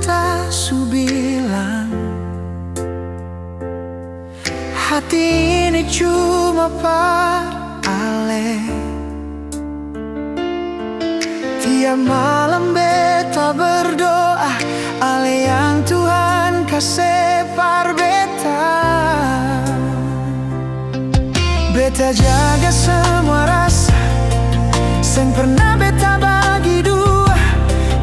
beta su bilang, hati ini cuma par ale. Tiap malam beta berdoa, ale yang Tuhan kasih par beta. Beta jaga semua rasa, seng pernah beta bagi dua.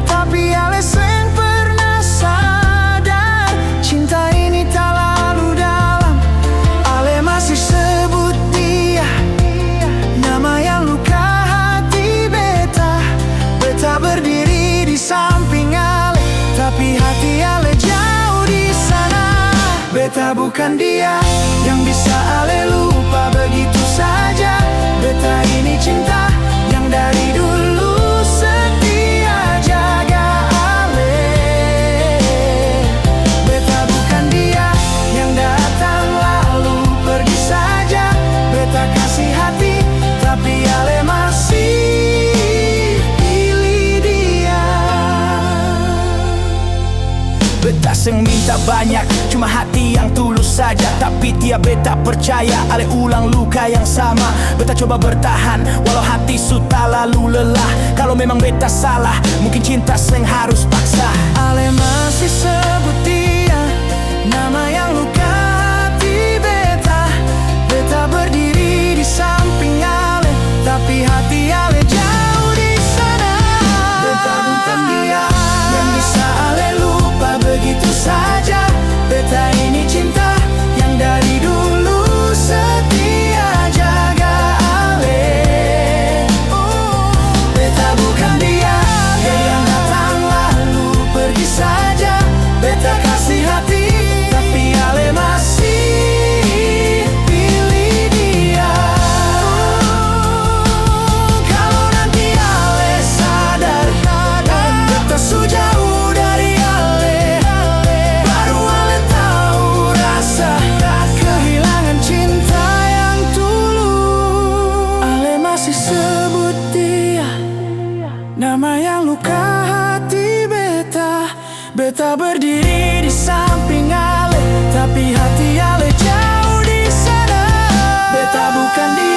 Tapi ale seng pernah sadar, cinta ini tak lalu dalam. Ale masih sebut dia, nama yang luka hati beta. Beta berdiri di samping ale, tapi hati ale jauh di sana. Beta bukan dia yang bisa ale lupa begitu saja. Beta ini cinta yang dari dulu setia jaga ale. Beta bukan dia yang datang lalu pergi saja. Beta kasih hati, tapi ale masih pilih dia. Beta seng minta banyak, cuma hati yang tulus saja. Tapi tiap beta percaya ale ulang luka yang sama. Beta coba bertahan walau hati sudah lalu lelah. Kalau memang beta salah, mungkin cinta seng harus paksa. Ale masih sebut dia, nama yang luka hati beta. Beta berdiri di samping ale, tapi hati ale jauh di sana. Beta bukan dia yang bisa ale lupa begitu saja. Beta ini cinta yang dari dulu setia jaga ale. Beta bukan dia yang datang lalu pergi saja. Beta kasih hati, tapi ale masih pilih dia. Kalau nanti ale sadar beta su jauh dari ale, baru ale tahu rasa kehilangan cinta yang tulus. Ale masih sebut dia, nama yang luka hati beta. Beta berdiri di samping ale, tapi hati ale jauh di sana. Beta bukan dia